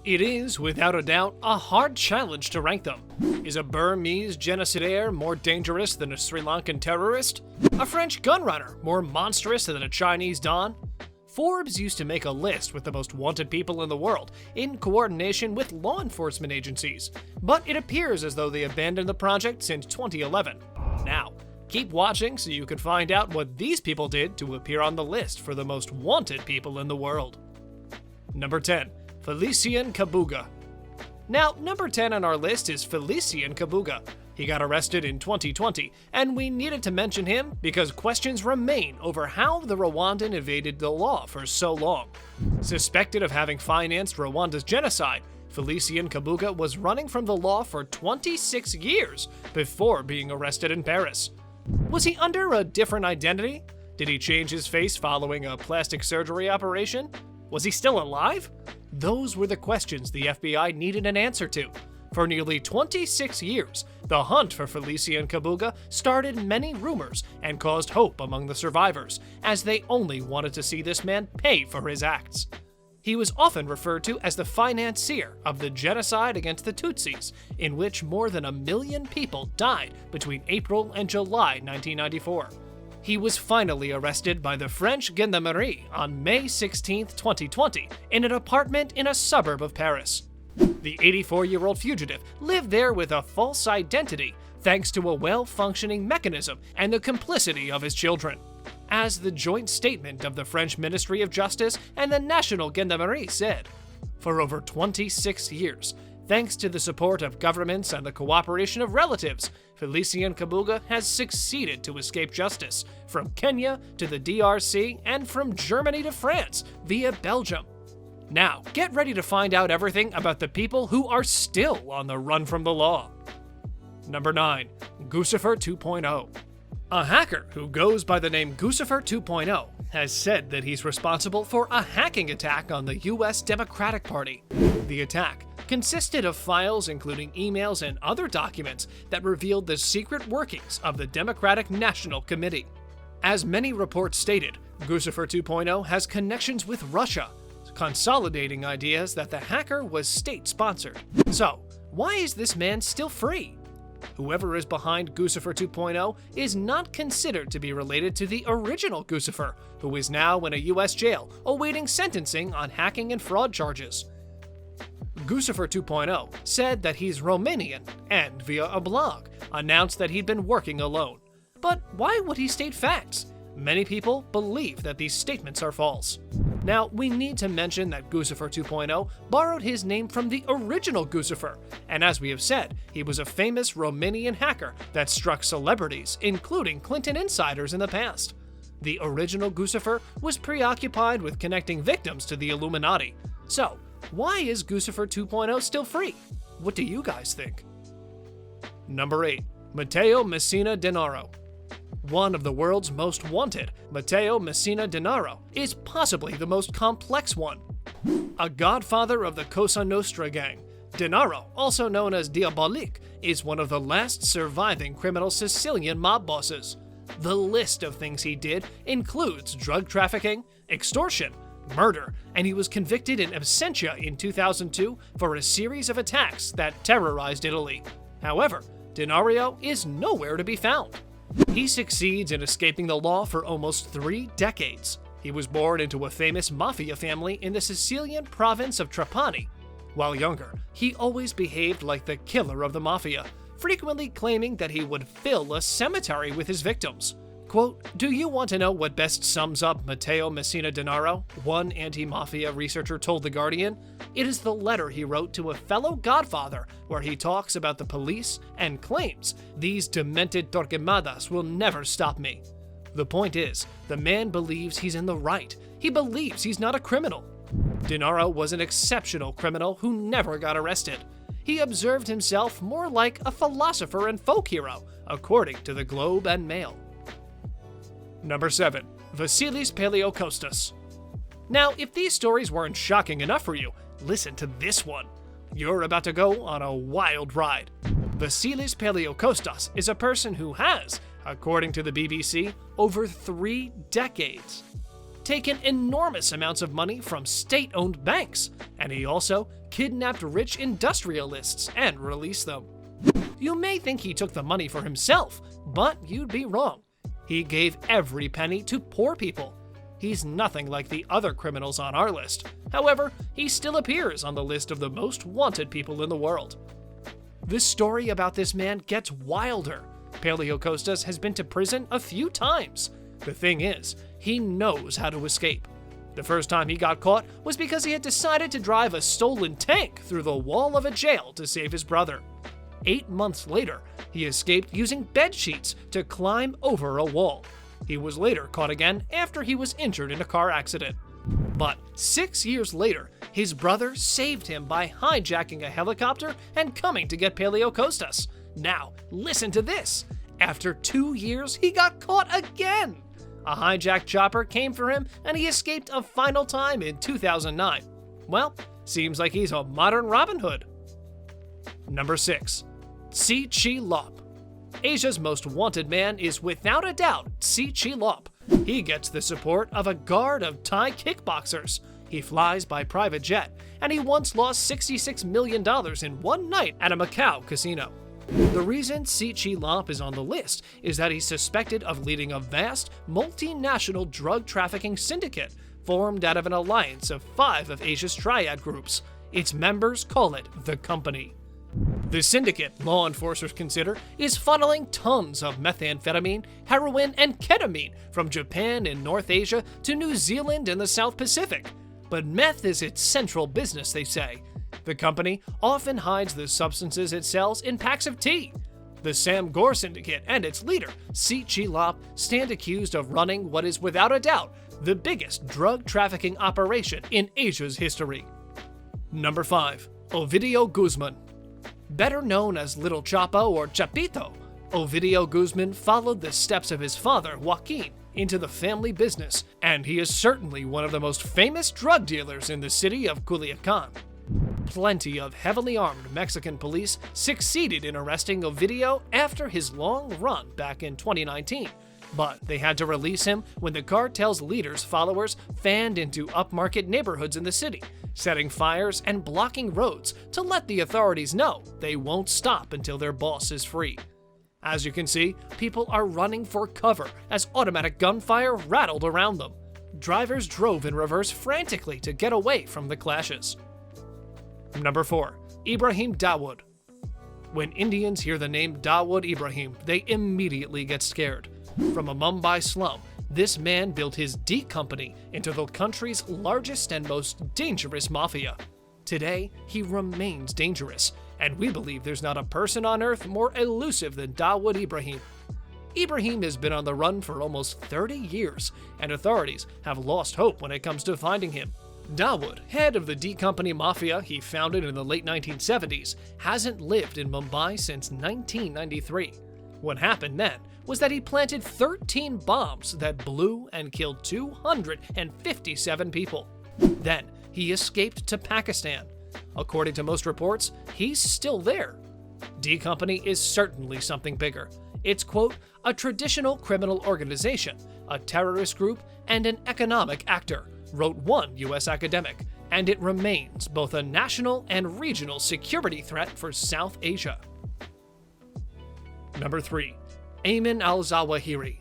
It is, without a doubt, a hard challenge to rank them. Is a Burmese genocidaire more dangerous than a Sri Lankan terrorist? A French gunrunner more monstrous than a Chinese Don? Forbes used to make a list with the most wanted people in the world, in coordination with law enforcement agencies, but it appears as though they abandoned the project since 2011. Now, keep watching so you can find out what these people did to appear on the list for the most wanted people in the world. Number 10. Félicien Kabuga. Now, number 10 on our list is Félicien Kabuga. He got arrested in 2020, and we needed to mention him because questions remain over how the Rwandan evaded the law for so long. Suspected of having financed Rwanda's genocide, Félicien Kabuga was running from the law for 26 years before being arrested in Paris. Was he under a different identity? Did he change his face following a plastic surgery operation? Was he still alive? Those were the questions the FBI needed an answer to. For nearly 26 years, the hunt for Félicien Kabuga started many rumors and caused hope among the survivors, as they only wanted to see this man pay for his acts. He was often referred to as the financier of the genocide against the Tutsis, in which more than 1 million people died between April and July 1994. He was finally arrested by the French gendarmerie on May 16, 2020, in an apartment in a suburb of Paris. The 84-year-old fugitive lived there with a false identity thanks to a well-functioning mechanism and the complicity of his children. As the joint statement of the French Ministry of Justice and the National Gendarmerie said, for over 26 years, thanks to the support of governments and the cooperation of relatives, Félicien Kabuga has succeeded to escape justice from Kenya to the DRC and from Germany to France via Belgium. Now, get ready to find out everything about the people who are still on the run from the law. Number 9. Guccifer 2.0. A hacker who goes by the name Guccifer 2.0 has said that he's responsible for a hacking attack on the US Democratic Party. The attack consisted of files including emails and other documents that revealed the secret workings of the Democratic National Committee. As many reports stated, Guccifer 2.0 has connections with Russia, consolidating ideas that the hacker was state-sponsored. So, why is this man still free? Whoever is behind Guccifer 2.0 is not considered to be related to the original Guccifer, who is now in a US jail awaiting sentencing on hacking and fraud charges. Guccifer 2.0 said that he's Romanian and, via a blog, announced that he'd been working alone. But why would he state facts? Many people believe that these statements are false. Now, we need to mention that Guccifer 2.0 borrowed his name from the original Guccifer, and as we have said, he was a famous Romanian hacker that struck celebrities, including Clinton insiders in the past. The original Guccifer was preoccupied with connecting victims to the Illuminati. So, why is Guccifer 2.0 still free? What do you guys think? Number 8. Matteo Messina Denaro. One of the world's most wanted, Matteo Messina Denaro, is possibly the most complex one. A godfather of the Cosa Nostra gang, Denaro, also known as Diabolique, is one of the last surviving criminal Sicilian mob bosses. The list of things he did includes drug trafficking, extortion, murder, and he was convicted in absentia in 2002 for a series of attacks that terrorized Italy. However, Denaro is nowhere to be found. He succeeds in escaping the law for almost 3 decades. He was born into a famous mafia family in the Sicilian province of Trapani. While younger, he always behaved like the killer of the mafia, frequently claiming that he would fill a cemetery with his victims. Quote, "Do you want to know what best sums up Matteo Messina Denaro?" one anti-mafia researcher told The Guardian. It is the letter he wrote to a fellow godfather where he talks about the police and claims, "These demented Torquemadas will never stop me." The point is, the man believes he's in the right. He believes he's not a criminal. Denaro was an exceptional criminal who never got arrested. He observed himself more like a philosopher and folk hero, according to the Globe and Mail. Number 7. Vasilis Paleokostas. Now, if these stories weren't shocking enough for you, listen to this one. You're about to go on a wild ride. Vasilis Paleokostas is a person who has, according to the BBC, over 3 decades. taken enormous amounts of money from state-owned banks, and he also kidnapped rich industrialists and released them. You may think he took the money for himself, but you'd be wrong. He gave every penny to poor people. He's nothing like the other criminals on our list. However, he still appears on the list of the most wanted people in the world. The story about this man gets wilder. Paleokostas has been to prison a few times. The thing is, he knows how to escape. The first time he got caught was because he had decided to drive a stolen tank through the wall of a jail to save his brother. 8 months later, he escaped using bed sheets to climb over a wall. He was later caught again after he was injured in a car accident. But 6 years later, his brother saved him by hijacking a helicopter and coming to get Paleokostas. Now, listen to this. After 2 years, he got caught again. A hijacked chopper came for him and he escaped a final time in 2009. Well, seems like he's a modern Robin Hood. Number 6. Tse Chi Lop. Asia's most wanted man is without a doubt Tse Chi Lop. He gets the support of a guard of Thai kickboxers. He flies by private jet, and he once lost $66 million in one night at a Macau casino. The reason Tse Chi Lop is on the list is that he's suspected of leading a vast, multinational drug trafficking syndicate formed out of an alliance of 5 of Asia's triad groups. Its members call it the Company. The syndicate, law enforcers consider, is funneling tons of methamphetamine, heroin, and ketamine from Japan and North Asia to New Zealand and the South Pacific. But meth is its central business, they say. The company often hides the substances it sells in packs of tea. The Sam Gore Syndicate and its leader, Tse Chi Lop, stand accused of running what is without a doubt the biggest drug trafficking operation in Asia's history. Number 5. Ovidio Guzmán. Better known as Little Chapo or Chapito, Ovidio Guzmán followed the steps of his father, Joaquin, into the family business, and he is certainly one of the most famous drug dealers in the city of Culiacan. Plenty of heavily armed Mexican police succeeded in arresting Ovidio after his long run back in 2019, but they had to release him when the cartel's leader's followers fanned into upmarket neighborhoods in the city, setting fires and blocking roads to let the authorities know they won't stop until their boss is free. As you can see, people are running for cover as automatic gunfire rattled around them. Drivers drove in reverse frantically to get away from the clashes. Number 4. Ibrahim Dawood. When Indians hear the name Dawood Ibrahim, they immediately get scared. From a Mumbai slum, this man built his D Company into the country's largest and most dangerous mafia. Today, he remains dangerous, and we believe there's not a person on earth more elusive than Dawood Ibrahim. Ibrahim has been on the run for almost 30 years, and authorities have lost hope when it comes to finding him. Dawood, head of the D Company Mafia he founded in the late 1970s, hasn't lived in Mumbai since 1993. What happened then was that he planted 13 bombs that blew and killed 257 people. Then he escaped to Pakistan. According to most reports, he's still there. D Company is certainly something bigger. It's, quote, a traditional criminal organization, a terrorist group, and an economic actor, wrote one U.S. academic, and it remains both a national and regional security threat for South Asia. Number 3. Ayman al-Zawahiri.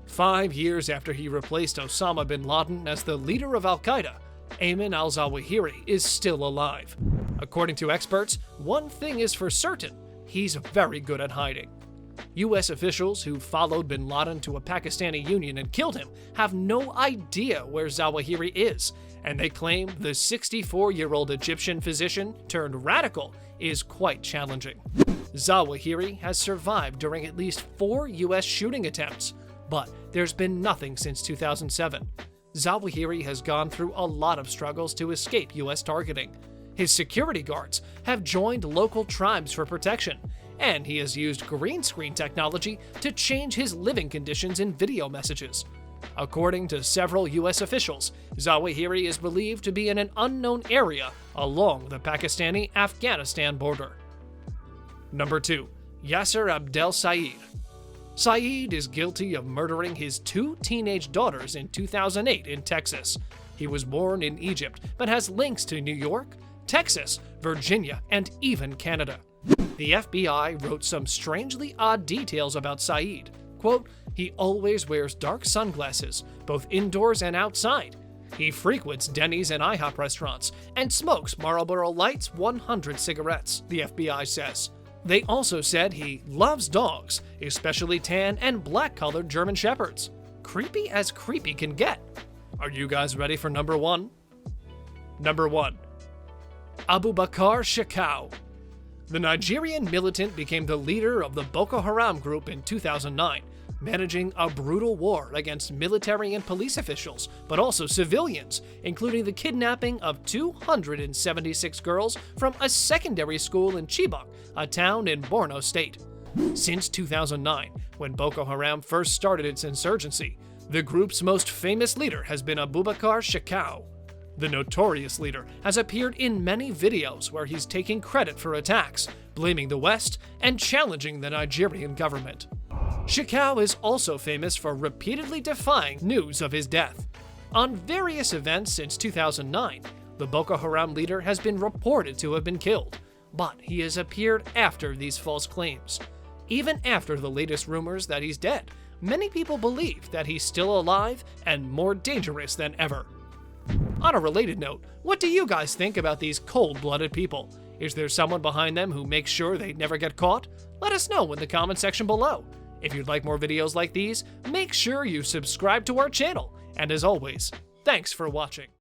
5 years after he replaced Osama bin Laden as the leader of al-Qaeda, Ayman al-Zawahiri is still alive. According to experts, one thing is for certain, he's very good at hiding. U.S. officials who followed bin Laden to a Pakistani union and killed him have no idea where Zawahiri is, and they claim the 64-year-old Egyptian physician turned radical is quite challenging. Zawahiri has survived during at least 4 U.S. shooting attempts, but there's been nothing since 2007. Zawahiri has gone through a lot of struggles to escape U.S. targeting. His security guards have joined local tribes for protection, and he has used green screen technology to change his living conditions in video messages. According to several U.S. officials, Zawahiri is believed to be in an unknown area along the Pakistani-Afghanistan border. Number 2. Yasser Abdel Said. Saeed is guilty of murdering his 2 teenage daughters in 2008 in Texas. He was born in Egypt, but has links to New York, Texas, Virginia, and even Canada. The FBI wrote some strangely odd details about Saeed. Quote, "He always wears dark sunglasses, both indoors and outside. He frequents Denny's and IHOP restaurants and smokes Marlboro Lights 100 cigarettes," the FBI says. They also said he loves dogs, especially tan and black-colored German Shepherds. Creepy as creepy can get. Are you guys ready for number 1? Number 1. Abubakar Shekau. The Nigerian militant became the leader of the Boko Haram group in 2009, managing a brutal war against military and police officials, but also civilians, including the kidnapping of 276 girls from a secondary school in Chibok, a town in Borno State. Since 2009, when Boko Haram first started its insurgency, the group's most famous leader has been Abubakar Shekau. The notorious leader has appeared in many videos where he's taking credit for attacks, blaming the West, and challenging the Nigerian government. Shekau is also famous for repeatedly defying news of his death. On various events since 2009, the Boko Haram leader has been reported to have been killed, but he has appeared after these false claims. Even after the latest rumors that he's dead, many people believe that he's still alive and more dangerous than ever. On a related note, what do you guys think about these cold-blooded people? Is there someone behind them who makes sure they never get caught? Let us know in the comment section below. If you'd like more videos like these, make sure you subscribe to our channel. And as always, thanks for watching.